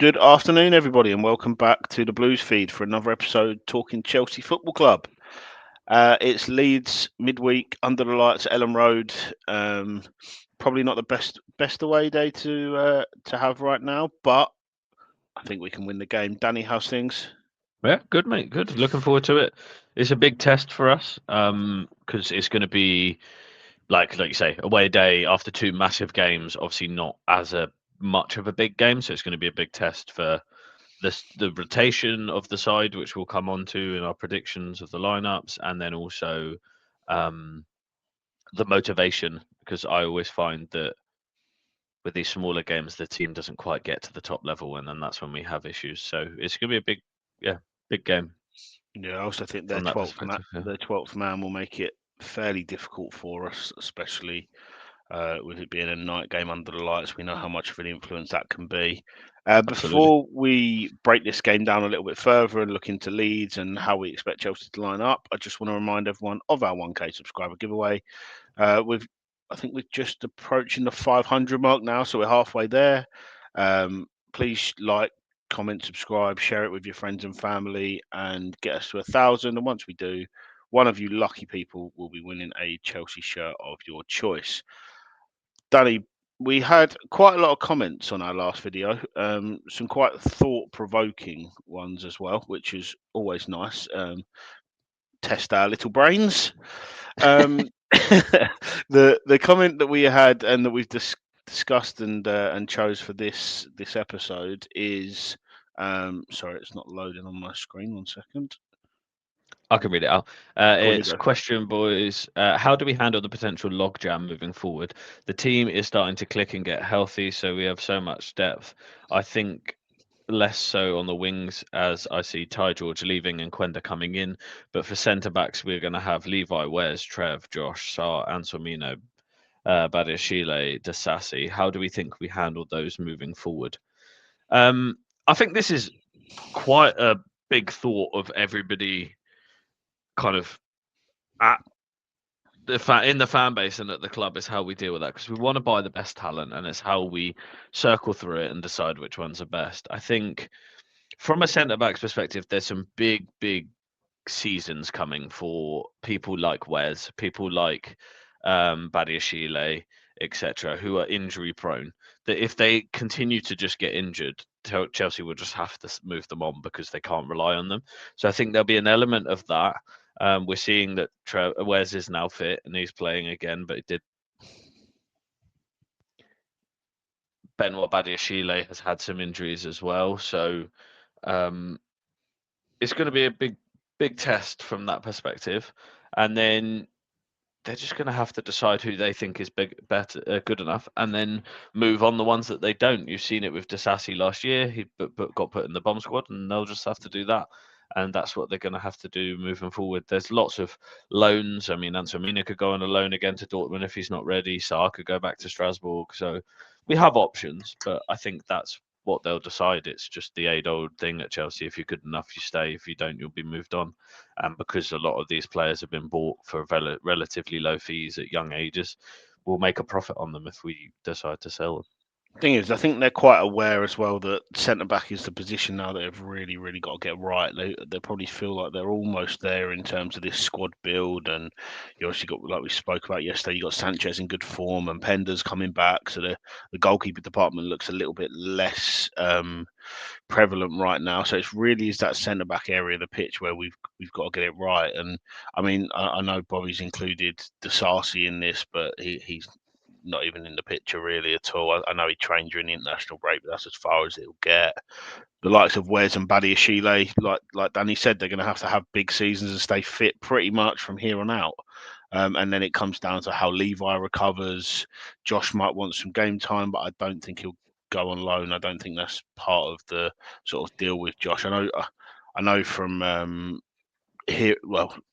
Good afternoon, everybody, and welcome back to the Blues feed for another episode talking Chelsea Football Club. It's Leeds midweek under the lights at Ellen Road. Probably not the best away day to have right now, but I think we can win the game. Danny, how's things? Yeah, good, mate. Good. Looking forward to it. It's a big test for us, because it's going to be like you say, away day after two massive games. Obviously, not as a much of a big game, so it's going to be a big test for the rotation of the side, which we'll come on to in our predictions of the lineups, and then also um, the motivation. Because I always find that with these smaller games, the team doesn't quite get to the top level, and then that's when we have issues. So it's going to be a yeah, big game Yeah, I also think from that perspective. Yeah. their 12th man will make it fairly difficult for us, especially with it being a night game under the lights. We know how much of an influence that can be. Absolutely. Before we break this game down a little bit further and look into Leeds and how we expect Chelsea to line up, I just want to remind everyone of our 1K subscriber giveaway. We've, I think we're just approaching the 500 mark now, so we're halfway there. Please like, comment, subscribe, share it with your friends and family, and get us to 1,000. And once we do, one of you lucky people will be winning a Chelsea shirt of your choice. Danny, we had quite a lot of comments on our last video, some quite thought-provoking ones as well, which is always nice. Test our little brains. Um, the comment that we had and that we've discussed and chose for this episode is sorry, it's not loading on my screen. 1 second. I can read it out. Go on, you It's go. question, boys. How do we handle the potential logjam moving forward? The team is starting to click and get healthy, so we have so much depth. I think less so on the wings, as I see Ty George leaving and Quenda coming in. But for centre backs, we're going to have Levi, Wes, Trev, Josh, Sar, Anselmino, Badiashile, Dasasi. How do we think we handle those moving forward? I think this is quite a big thought of everybody kind of at in the fan base and at the club is how we deal with that, because we want to buy the best talent, and it's how we circle through it and decide which ones are best. I think from a centre back's perspective, there's some big seasons coming for people like Wes, people like Badiashile, etc., who are injury prone. That if they continue to just get injured, Chelsea will just have to move them on because they can't rely on them. So I think there'll be an element of that. We're seeing that Wes is now fit and he's playing again, but it did. Benoit Badiashile has had some injuries as well, so um, it's going to be a big test from that perspective. And then they're just going to have to decide who they think is better, good enough, and then move on the ones that they don't. You've seen it with Disasi last year; he got put in the bomb squad, and they'll just have to do that. And that's what they're going to have to do moving forward. There's lots of loans. I mean, Anselmina could go on a loan again to Dortmund if he's not ready. Saar could go back to Strasbourg. So we have options, but I think that's what they'll decide. It's just the age-old thing at Chelsea. If you're good enough, you stay. If you don't, you'll be moved on. And because a lot of these players have been bought for relatively low fees at young ages, we'll make a profit on them if we decide to sell them. Thing is, I think they're quite aware as well that centre back is the position now that they've really got to get right. They probably feel like they're almost there in terms of this squad build, and you obviously got, like we spoke about yesterday, you got Sanchez in good form and Pender's coming back, so the goalkeeper department looks a little bit less prevalent right now. So it's really is that centre back area of the pitch where we've got to get it right. And I mean, I know Bobby's included Disasi in this, but he's not even in the picture really at all. I know he trained during the international break, but that's as far as it'll get. The likes of Wes and Badiashile, like Danny said, they're going to have big seasons and stay fit pretty much from here on out. And then it comes down to how Levi recovers. Josh might want some game time, but I don't think he'll go on loan. I don't think that's part of the sort of deal with Josh. I know from hear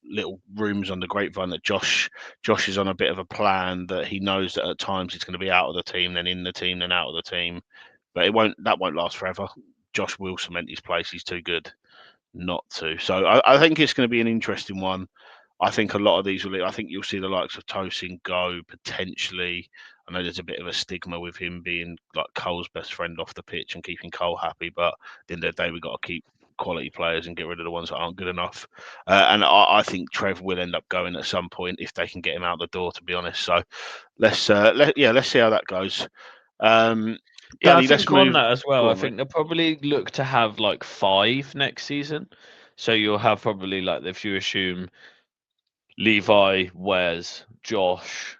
little rumours on the grapevine that Josh is on a bit of a plan that he knows that at times he's going to be out of the team, then in the team, then out of the team. But that won't last forever. Josh will cement his place. He's too good not to. So I think it's going to be an interesting one. I think a lot of these will. I think you'll see the likes of Tosin go potentially. I know there's a bit of a stigma with him being like Cole's best friend off the pitch and keeping Cole happy, but at the end of the day, we've got to keep quality players and get rid of the ones that aren't good enough. And I think Trev will end up going at some point if they can get him out the door. To be honest, so let's see how that goes. Um, Yeah, I Danny, let's think on move. that as well, Go I on, mate. think they'll probably look to have like 5 next season. So you'll have probably like, if you assume Levi, Wes, Josh,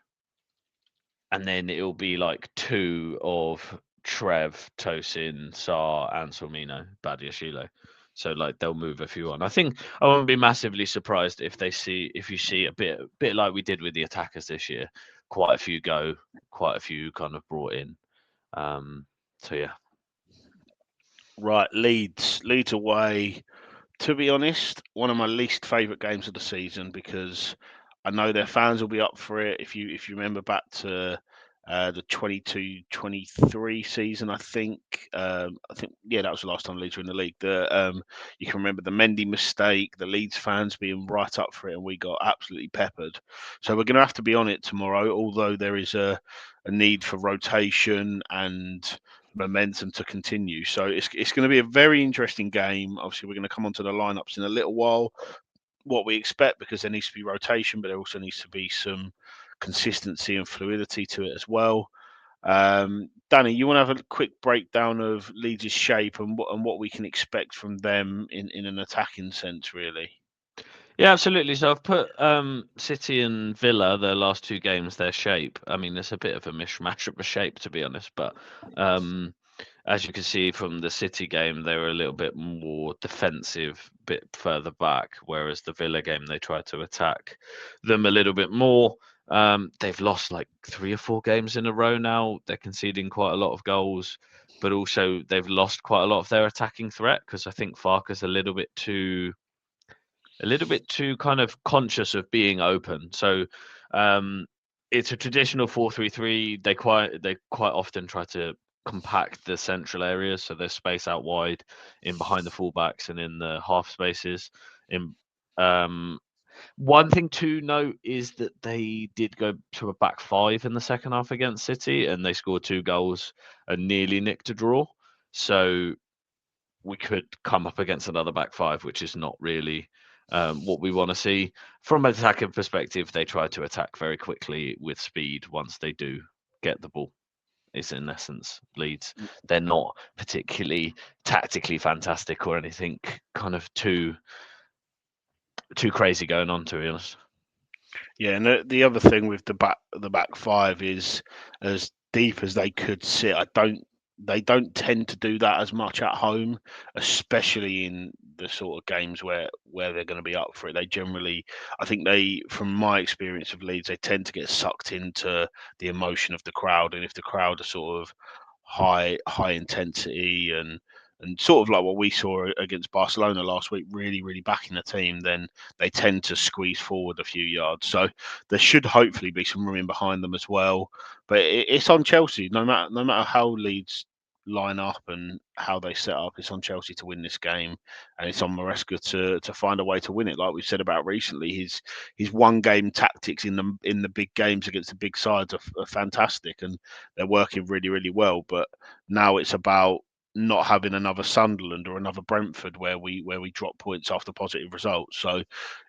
and then it'll be like 2 of Trev, Tosin, Sar, and Sormino, Badiashile. So like they'll move a few on. I think I wouldn't be massively surprised if you see a bit like we did with the attackers this year, quite a few go, quite a few kind of brought in. So yeah. Right, Leeds away. To be honest, one of my least favourite games of the season because I know their fans will be up for it. If you remember back to the 22-23 season, I think yeah, that was the last time Leeds were in the league. You can remember the Mendy mistake, the Leeds fans being right up for it, and we got absolutely peppered. So we're going to have to be on it tomorrow. Although there is a need for rotation and momentum to continue. So it's going to be a very interesting game. Obviously, we're going to come onto the lineups in a little while, what we expect, because there needs to be rotation, but there also needs to be some consistency and fluidity to it as well. Danny, you want to have a quick breakdown of Leeds' shape and what we can expect from them in an attacking sense, really? Yeah, absolutely. So I've put City and Villa, their last 2 games, their shape. I mean, it's a bit of a mishmash of a shape, to be honest. But um, as you can see from the City game, they were a little bit more defensive, bit further back, whereas the Villa game, they tried to attack them a little bit more. They've lost like 3 or 4 games in a row now. They're conceding quite a lot of goals, but also they've lost quite a lot of their attacking threat because I think Farke's a little bit too kind of conscious of being open. So um, it's a traditional 4-3-3. They quite often try to compact the central areas, so there's space out wide, in behind the fullbacks and in the half spaces. In um, One thing to note is that they did go to a back 5 in the second half against City, and they scored 2 goals and nearly nicked a draw. So we could come up against another back 5, which is not really what we want to see. From an attacking perspective, they try to attack very quickly with speed once they do get the ball. Is in essence Leeds. They're not particularly tactically fantastic or anything kind of too crazy going on, to be honest. Yeah, and the other thing with the back five is as deep as they could sit. They don't tend to do that as much at home, especially in the sort of games where they're going to be up for it. They generally, I think from my experience of Leeds, they tend to get sucked into the emotion of the crowd, and if the crowd are sort of high intensity and sort of like what we saw against Barcelona last week, really backing the team, then they tend to squeeze forward a few yards. So there should hopefully be some room in behind them as well. But it's on Chelsea. No matter how Leeds line up and how they set up, it's on Chelsea to win this game, and it's on Maresca to find a way to win it. Like we've said about recently, his one game tactics in the big games against the big sides are fantastic, and they're working really well. But now it's about not having another Sunderland or another Brentford where we drop points after positive results. So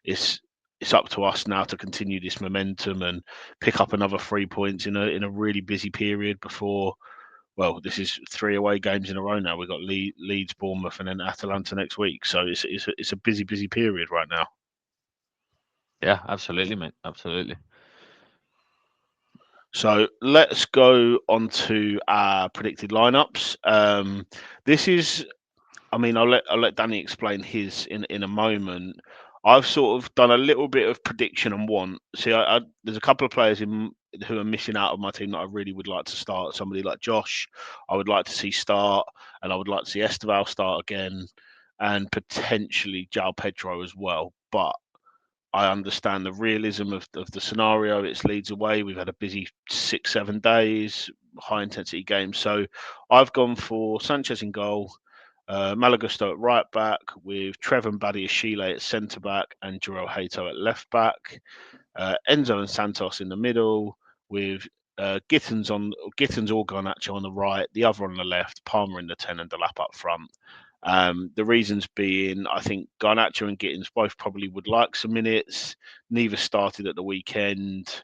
it's it's up to us now to continue this momentum and pick up another 3 points in a really busy period before. Well, this is 3 away games in a row now. We've got Leeds, Bournemouth, and then Atalanta next week. So it's a busy period right now. Yeah, absolutely, mate. Absolutely. So let's go on to our predicted lineups. This is I mean, I'll let Danny explain his in a moment. I've sort of done a little bit of prediction and want. See, there's a couple of players who are missing out of my team that I really would like to start. Somebody like Josh, I would like to see start, and I would like to see Esteval start again, and potentially João Pedro as well. But I understand the realism of the scenario. It's Leeds away. We've had a busy 6, 7 days, high intensity game. So I've gone for Sanchez in goal. Malagusto at right back, with Trevor Badiashile at centre back and Jarrell Hato at left back. Enzo and Santos in the middle, with Gittins or Garnacho on the right, the other on the left, Palmer in the 10 and Delap up front. The reasons being, I think Garnacho and Gittins both probably would like some minutes. Neither started at the weekend.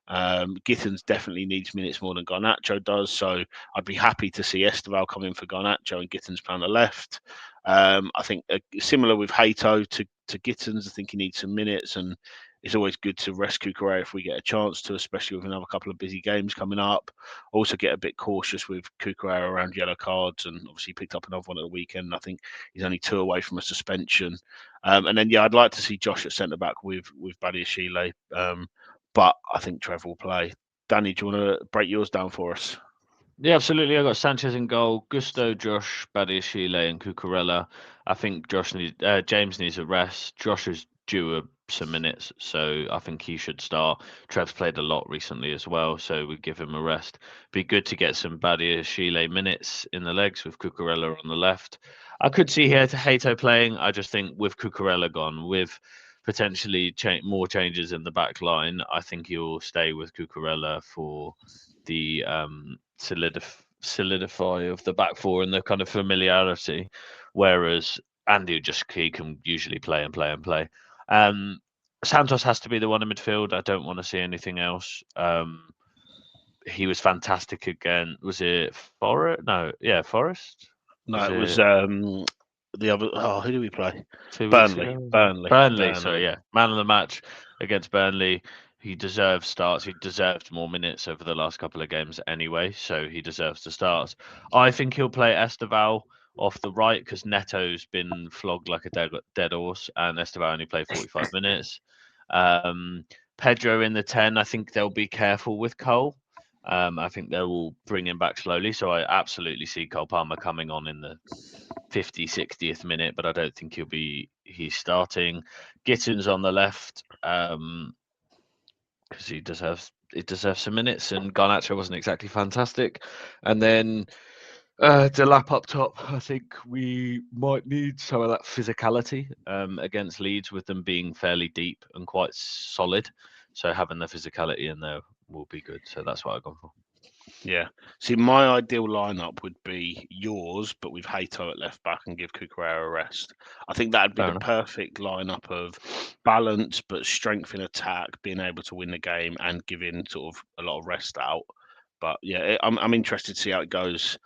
Gittins definitely needs minutes more than Garnacho does, so I'd be happy to see Esteval come in for Garnacho and Gittins play on the left. I think similar with Hato to Gittins, I think he needs some minutes, and it's always good to rest Cucurella if we get a chance to, especially with another couple of busy games coming up. Also get a bit cautious with Cucurella around yellow cards, and obviously picked up another one at the weekend. I think he's only 2 away from a suspension. And then, yeah, I'd like to see Josh at centre-back with Badiashile, but I think Trevor will play. Danny, do you want to break yours down for us? Yeah, absolutely. I got Sanchez in goal, Gusto, Josh, Badiashile, and Cucurella. I think James needs a rest. Josh is due some minutes, so I think he should start. Trev's played a lot recently as well, so we give him a rest. Be good to get some Badiashile minutes in the legs with Cucurella on the left. I could see here to Hato playing. I just think with Cucurella gone, with potentially more changes in the back line, I think he'll stay with Cucurella for the solidify of the back four and the kind of familiarity, whereas Andy he can usually play and play and play. Santos has to be the one in midfield. I don't want to see anything else. He was fantastic again. Was it Forest? No, yeah, Forest. No, it was the other. Oh, who did we play? 2 weeks Burnley. ago. Burnley. Burnley. So Burnley. yeah, man of the match against Burnley. He deserves starts. He deserved more minutes over the last couple of games anyway, so he deserves to start. I think he'll play Esteval off the right because Neto's been flogged like a dead horse, and Esteval only played 45 minutes. Pedro in the 10. I think they'll be careful with Cole. I think they will bring him back slowly. So I absolutely see Cole Palmer coming on in the 50, 60th minute, but I don't think he's starting. Gittins on the left, because he deserves some minutes, and Garnacho wasn't exactly fantastic. And then Delap up top, I think we might need some of that physicality against Leeds, with them being fairly deep and quite solid. So having the physicality in there will be good. So that's what I've gone for. Yeah. See, my ideal lineup would be yours, but with Hato at left back and give Cucurella a rest. I think that'd be the perfect lineup of balance, but strength in attack, being able to win the game and giving sort of a lot of rest out. But yeah, I'm interested to see how it goes.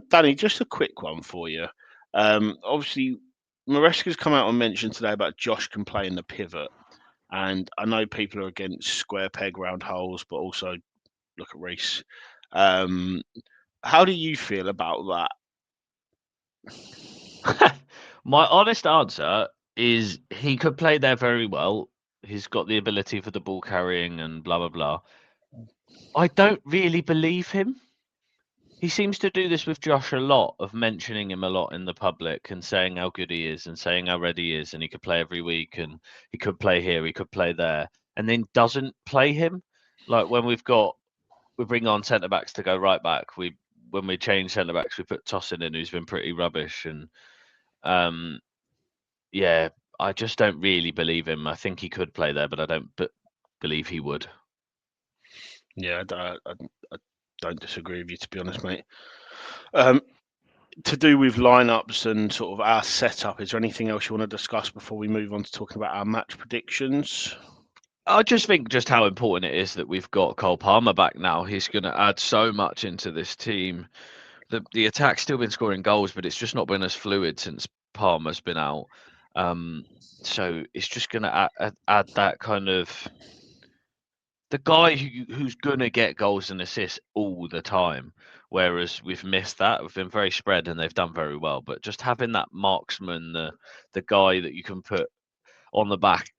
Danny, just a quick one for you. Obviously, Maresca's come out and mentioned today about Josh can play in the pivot. And I know people are against square peg round holes, but also look at Reece. How do you feel about that? My honest answer is he could play there very well. He's got the ability for the ball carrying and blah, blah, blah. I don't really believe him. He seems to do this with Josh a lot, of mentioning him a lot in the public and saying how good he is and saying how ready he is and he could play every week and he could play here, he could play there, and then doesn't play him. Like when we bring on centre backs to go right back, when we change centre backs, we put Tosin in, who's been pretty rubbish, and yeah, I just don't really believe him. I think he could play there, but I don't believe he would. Yeah, I don't disagree with you, to be honest, mate. To do with lineups and sort of our setup, is there anything else you want to discuss before we move on to talking about our match predictions? I just think just how important it is that we've got Cole Palmer back now. He's going to add so much into this team. The attack's still been scoring goals, but it's just not been as fluid since Palmer's been out. So it's just going to add that kind of the guy who's going to get goals and assists all the time. Whereas we've missed that. We've been very spread and they've done very well. But just having that marksman, the guy that you can put on the back,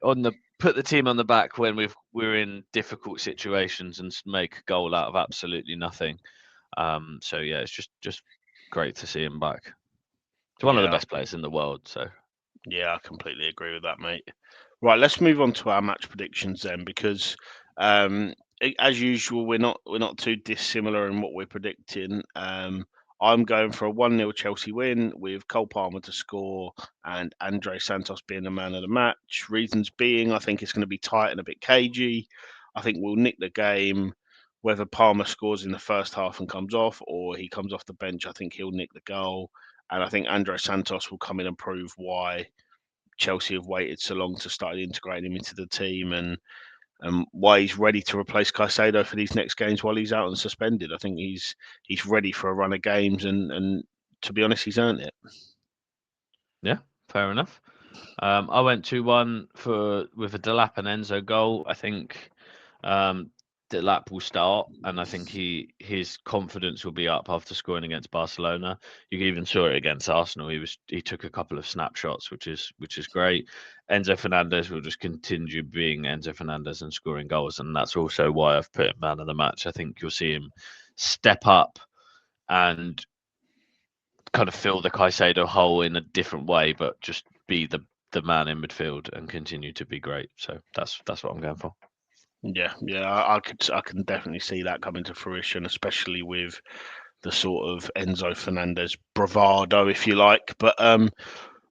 put the team on the back when we're in difficult situations and make a goal out of absolutely nothing. So yeah, it's just great to see him back. He's one of the best players in the world. So yeah, I completely agree with that, mate. Right, let's move on to our match predictions then, because as usual, we're not too dissimilar in what we're predicting. I'm going for a 1-0 Chelsea win with Cole Palmer to score and Andre Santos being the man of the match. Reasons being, I think it's going to be tight and a bit cagey. I think we'll nick the game. Whether Palmer scores in the first half and comes off or he comes off the bench, I think he'll nick the goal. And I think Andre Santos will come in and prove why Chelsea have waited so long to start integrating him into the team and why he's ready to replace Caicedo for these next games while he's out and suspended. I think he's ready for a run of games, and to be honest, he's earned it. Yeah, fair enough. I went 2-1 with a Delap and Enzo goal. I think Delap will start, and I think his confidence will be up after scoring against Barcelona. You even saw it against Arsenal. He took a couple of snapshots, which is great. Enzo Fernandez will just continue being Enzo Fernandez and scoring goals, and that's also why I've put him man of the match. I think you'll see him step up and kind of fill the Caicedo hole in a different way, but just be the man in midfield and continue to be great. So that's what I'm going for. Yeah, I can definitely see that coming to fruition, especially with the sort of Enzo Fernandez bravado, if you like. But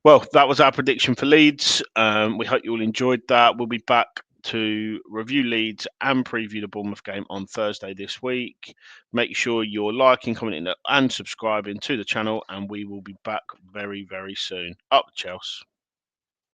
well, that was our prediction for Leeds. We hope you all enjoyed that. We'll be back to review Leeds and preview the Bournemouth game on Thursday this week. Make sure you're liking, commenting, and subscribing to the channel, and we will be back very, very soon. Up, Chelsea.